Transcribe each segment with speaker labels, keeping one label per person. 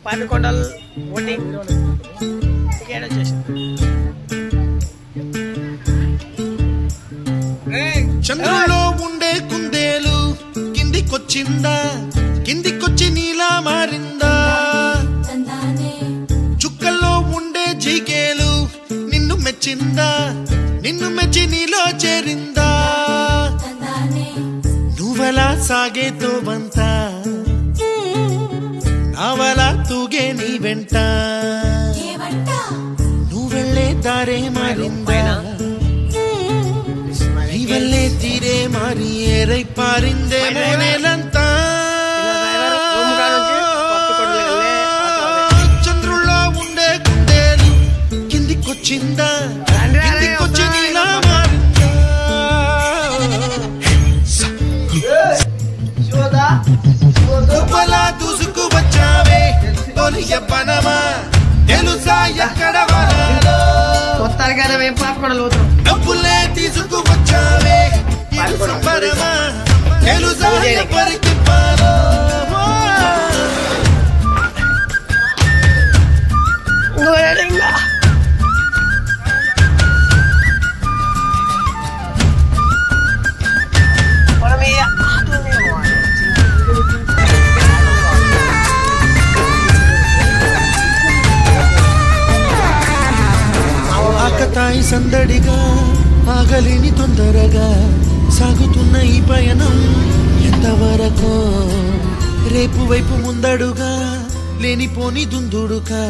Speaker 1: పాపికొండల్ boating ticket వచ్చేసింది.
Speaker 2: చంద్రులో ఉండే కుందేలు కిందికొచ్చిందా, కిందికొచ్చి నీలా మారిందా? చుక్కల్లో ఉండే జీకేలు నిన్ను మెచ్చిందా, నిన్ను మెచ్చి నీలో చేరిందా? నువ్వలా సాగేతో బంత, నావలా తూగే నీ వెంట, నువ్వెళ్ళే దారే మారిందా, నీవల్లే తీరే మారి ఏరై పారిందే మోనేలంతా. చంద్రుల్లో ఉండే కుందేలు కిందికొచ్చిందా, కిందికొచ్చి నీలా మారిందా? నువ్వలా దూసుకు వచ్చావే తొలి యవ్వనమా, తెలుసా ఎక్కడ వరాలో? డబ్బులే తీసుకు వచ్చావే ఇది సంబరమా, తెలుసా ఎవరికి పాలో? ఆకతాయి సందడిగా ఆగలిని తొందరగా సాగుతున్న ఈ పయనం ఎంతవరకు? రేపు వైపు ముందడుగా లేనిపోని దుందుడుగా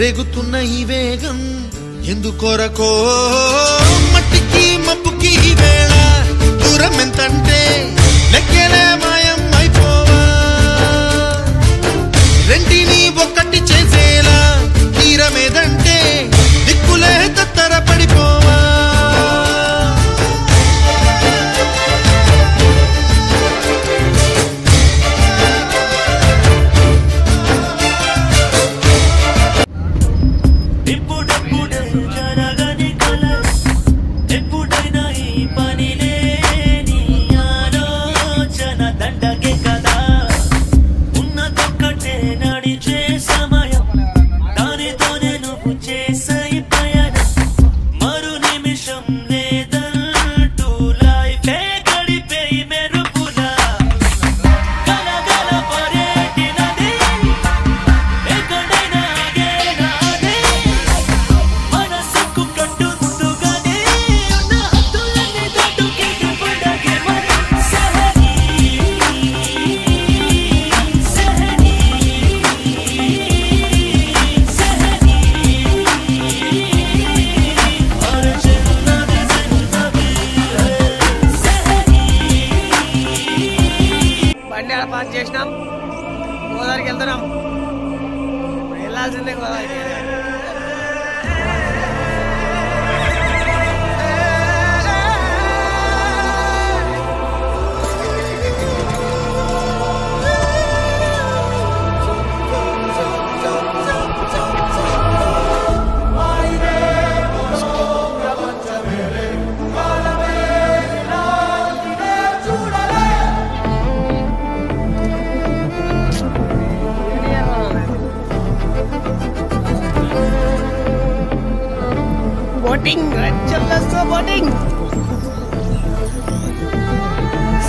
Speaker 2: రేగుతున్న ఈ వేగం ఎందుకొరకో? మట్టికి మబ్బుకి వేళ దూరం ఎంతంటే లెక్కలే మాయం అయిపోవా, రెంటిని ఒక్కటి చేసేలా తీరమేదంటే దిక్కులే తత్తర పడిపోవా.
Speaker 1: పార్క్ చేసినాం, గోదావరికి వెళ్తున్నాం. వెళ్ళాల్సిందే గోదావరికి. బోటింగ్ బోటింగ్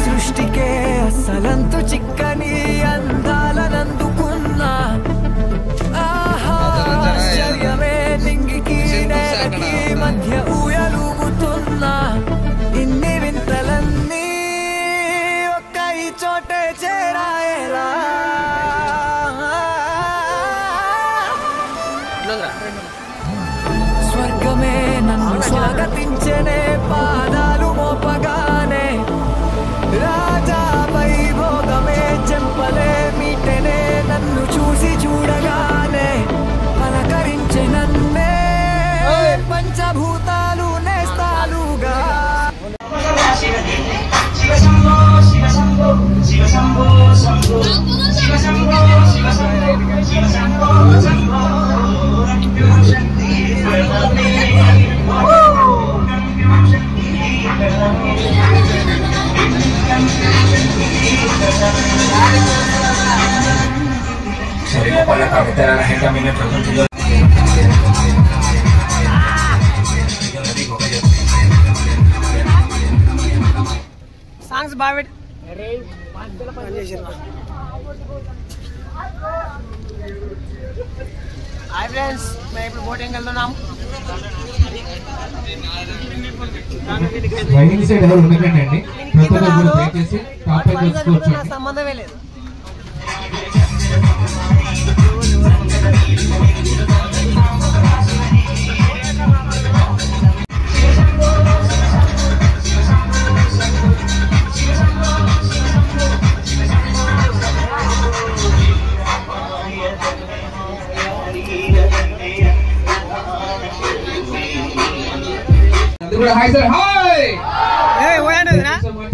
Speaker 3: సృష్టికే అసలంతు చిక్కని అందాలనందుకున్నా ఆశ్చర్యమే నింగికి నేలకి మధ్య ఊయలుగుతున్నా. ఇన్ని వింతలన్నీ ఒక్క ఈ చోటే చేరాయేలా, స్వర్గమే నన్ను స్వాగతించనే పాదాలు మోపగానే, రాజా వైభోగమే చెంపలే మీటనే నన్ను చూసి చూడగానే, పలకరించే నన్నే పంచభూతాలు నేస్తాలుగా. శివ శంభో శివ శంభో శివ శంభో శంభో శివ శంభో శివ శంభో శివ శంభో శంభో శక్తి Salimos por la carretera, la gente a mí me pregunta y yo...
Speaker 1: songs బాగా హాయ్ ఫ్రెండ్స్ మేము ఇప్పుడు బోటింగ్ వెళ్తున్నాం.
Speaker 4: రైడింగ్ సైడ్ ఎవరు ఉండకండి,
Speaker 1: సంబంధమే లేదు.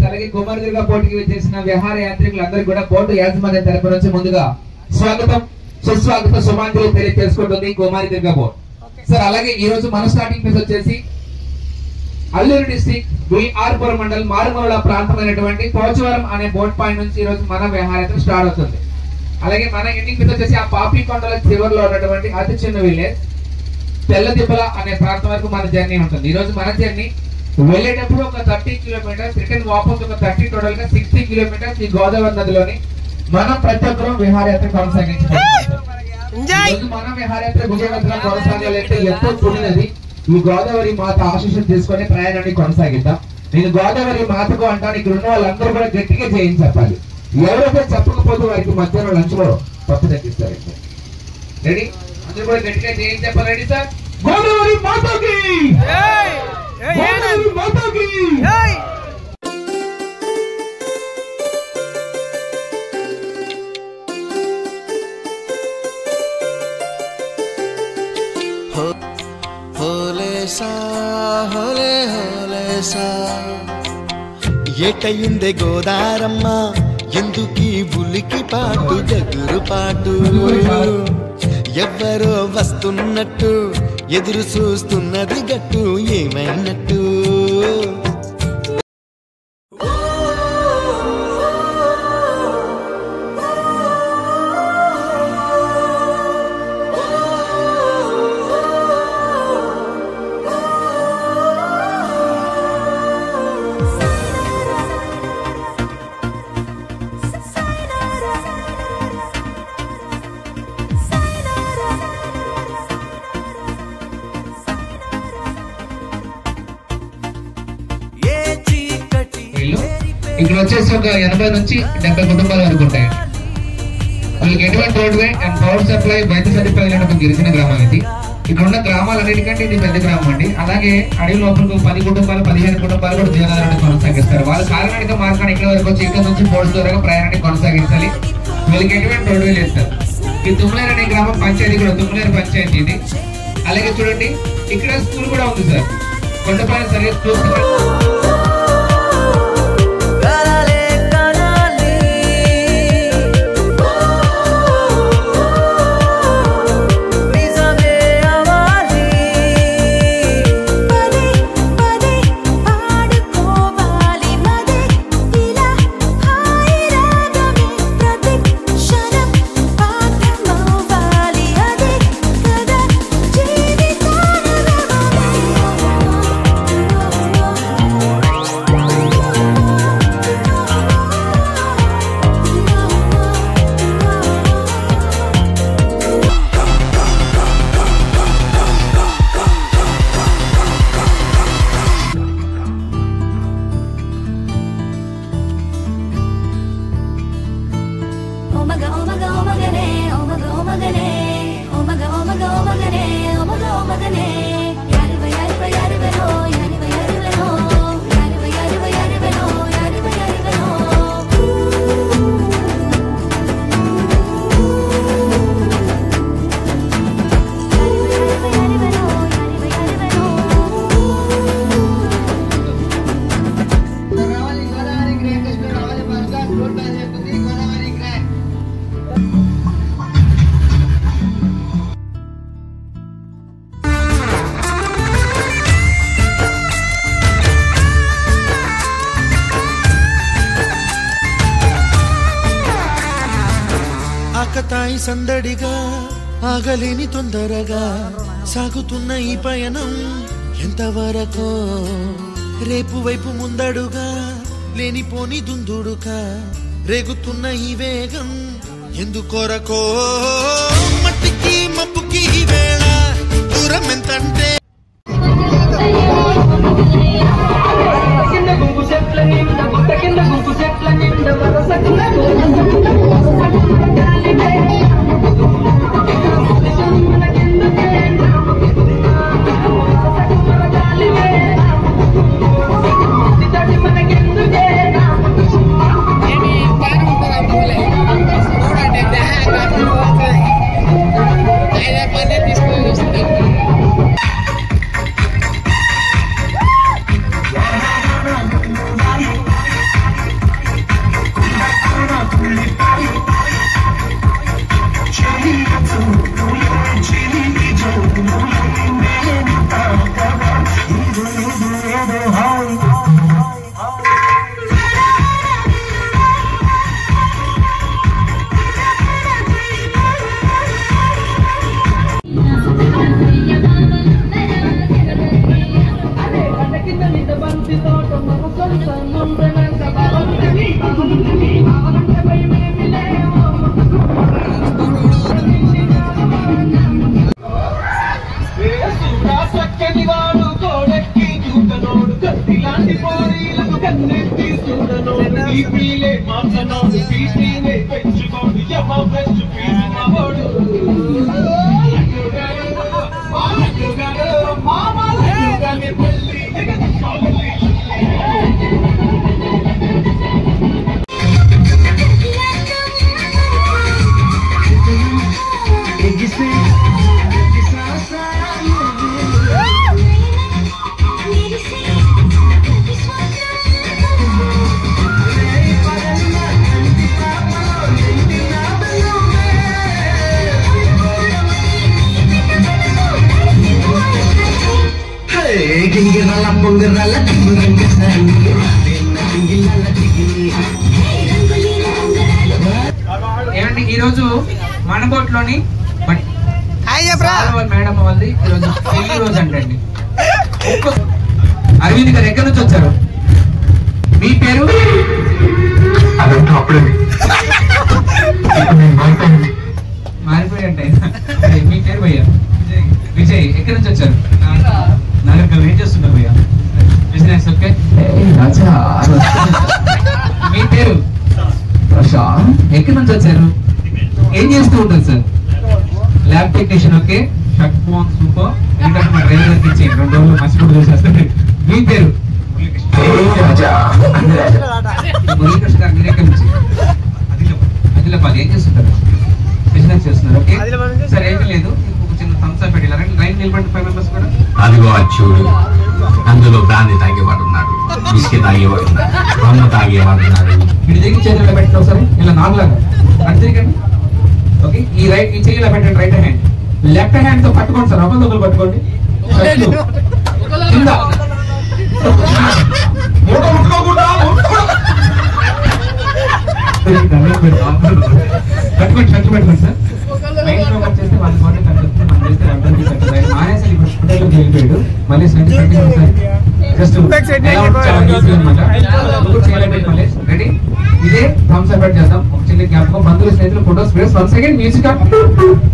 Speaker 4: అలాగే కుమారదుర్గ పోటీకి వచ్చేసిన విహార యాత్రికులందరికీ కూడా బోటు యాజమాన్య తరపు నుంచి ముందుగా స్వాగతం సుస్వాగత సుమాంజలి తెలియజేసుకుంటుంది కుమారదుర్గ బోట్. సార్ అలాగే ఈ రోజు మన స్టార్టింగ్ ప్లేస్ వచ్చేసి అల్లూరు డిస్ట్రిక్ట్ విఆర్పురం మండల్ మారుమూల ప్రాంతమైనటువంటి పోచవరం అనే బోట్ పాయింట్ నుంచి ఈ రోజు మన విహారయాత్ర స్టార్ట్ అవుతుంది. అలాగే మన ఎండింగ్ ప్లేస్ వచ్చేసి ఆ పాపి కొండల చివరిలో ఉన్నటువంటి అతి చిన్న విలేజ్ తెల్లదిబ్బల అనే ప్రాంతం వరకు మన జర్నీ ఉంటుంది. ఈ రోజు మన జర్నీ వెళ్ళేటప్పుడు ఒక 30 కిలోమీటర్స్, రిటర్న్ వాపస్ ఒక 30, టోటల్ గా 60 కిలోమీటర్స్ ఈ గోదావరి నదిలోని మనం ప్రతి ఒక్కరూ విహారయాత్ర కొనసాగించాలి. మన విహారయాత్ర విజయవంతంగా కొనసాగాలంటే ఎంతో పుణ్యనది ఈ గోదావరి మాత ఆశీస్సులు తీసుకొని ప్రయాణాన్ని కొనసాగిద్దాం. నేను గోదావరి మాతకు అంటాను, ఇక్కడ ఉన్న వాళ్ళందరూ కూడా గట్టిగా చేయించి చెప్పాలి. ఎవరైతే చెప్పకపోతే వారికి మధ్యాహ్నం లంచ్ లో పప్పు తగ్గిస్తారు. రెడీ? అందరూ కూడా గట్టిగా చేయించి చెప్పాలి. Ready sir? గోదావరి మాతకి గోదావరి మాతకి
Speaker 2: ఏటయిందే గోదారమ్మ ఎందుకీ ఉలికి పాటు గగురు పాటు ఎవ్వరో వస్తున్నట్టు ఎదురు చూస్తున్నది గట్టు ఏమైనట్టు
Speaker 4: ఇక్కడ వచ్చేసి ఒక 80 నుంచి 70 కుటుంబాల వరకు ఉంటాయి. వాళ్ళకి ఎటువంటి రోడ్వే అండ్ పవర్ సప్లై వైద్య సదుపాయాలు ఒక గిరిజన గ్రామం ఇది. ఇక్కడ ఉన్న గ్రామాలన్నిటికంటే ఇది పెద్ద గ్రామం అండి. అలాగే అడవి లోపలికి 10 కుటుంబాలు 15 కుటుంబాలు కూడా జీవనాధారాన్ని కొనసాగిస్తారు. వాళ్ళ కాలినడక మార్గాన్ని ఇక్కడ వరకు వచ్చి ఇక్కడ నుంచి బోట్స్ ద్వారా ప్రయాణాన్ని కొనసాగించాలి. వీళ్ళకి ఎటువంటి రోడ్వే లేదు సార్. ఈ తుమ్లేరు అనే గ్రామం పంచాయతీ కూడా తుమ్లేరు పంచాయతీ ఇది. అలాగే చూడండి ఇక్కడ స్కూల్ కూడా ఉంది సార్. కొండపైన సరిగ్గా స్కూల్
Speaker 2: సందడిగా ఆగలేని తొందరగా సాగుతున్న ఈ పయనం ఎంతవరకో రేపు వైపు ముందడుగా లేనిపోని దుందుడుగా రేగుతున్న ఈ వేగం ఎందుకొరకో మట్టికి మప్పుకి ఈ వేళ దూరం ఎంతంటే
Speaker 4: ఏమండి ఈరోజు మనబోట్లోని మేడం వాళ్ళది ఈరోజు పెళ్లి రోజు అంటండి. అరవింద్ గారు ఎక్కడి నుంచి వచ్చారు? మీ పేరు? మారిపోయి అంటే మీ పేరు భయ్యా? విజయ్. ఎక్కడి నుంచి వచ్చారు? నగర్. ఏం చేస్తున్నారు భయ్యా? బిజినెస్. ఓకే. మీ పేరు? ప్రశాంత్. ఎక్కడి నుంచి వచ్చారు? ఏం చేస్తూ ఉంటారు sir? Lab technician. Okay. Shirt phone super. ఇంకా మా డ్రైవర్ ఇచ్చి 2 రోజులు మసి కూడా చూసేస్తారు. మీ పేరు? మురళీకృష్ణ గారు. మీరు ఎక్కడి నుంచి? ఆదిలాబాద్. ఏం చేస్తుంటారు? బిజినెస్ చేస్తున్నారు. Okay sir. ఏమీ లేదు, ఒక చిన్న థమ్స్ అప్ పెట్టి లైన్ నిలబడి 5 మెంబర్స్ కూడా.
Speaker 5: అదిగో చూడు, అందులో బ్రాంతి తాగేవాడు ఉన్నాడు, బిస్కెట్ తాగేవాడు ఉన్నాడు, రొమ్మ తాగేవాడు ఉన్నాడు.
Speaker 4: ఇటు దిగి చేతుల్లో పెట్టిన ఒకసారి ఇలా నాలుగులాగా అటు తిరిగండి. ఓకే. ఈ చెయ్యిలో పెట్టండి. Right hand. లెఫ్ట్ హ్యాండ్ తో పట్టుకోండి సార్. ఒకరి దగ్గర పట్టుకోండి. కింద కట్టుకోండి. షర్ట్ పెట్టుకోండి సార్. మైండ్ లోకప్ చేస్తే వాళ్ళ బాడీ కట్టుకుంటే మనం చేస్తే అర్థానికి కట్టుకోవాలి. మానేసి ఇప్పుడు హోటల్లోకి వెళ్ళిపోయాడు. మళ్ళీ సెంట్ పెట్టింది సార్. Just ready. ఇదే థమ్స్ అప్ చేద్దాం. ఒక చిన్న జ్ఞాపకం. బంధువులు, స్నేహితులు, photos, place. 1 second music of పెట్టుకోండి.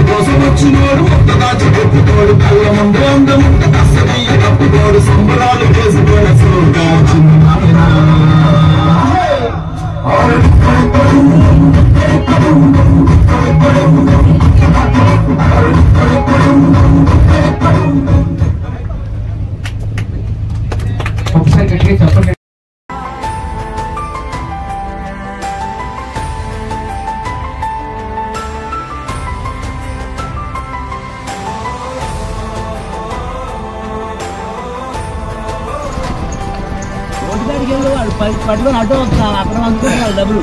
Speaker 6: కోసం వచ్చినోడు దాచిపెట్టుకోడు కళ్ళ ముందు అందం తప్పుకోడు సంబరాలు చేసుకున్న
Speaker 4: ఒకసారి గట్టిగా చెప్పండి.
Speaker 7: పట్టుకొని అడ్డు వస్తాను అక్కడ అనుకుంటున్నారు డబ్బులు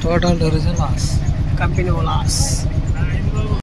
Speaker 1: total tourism loss company loss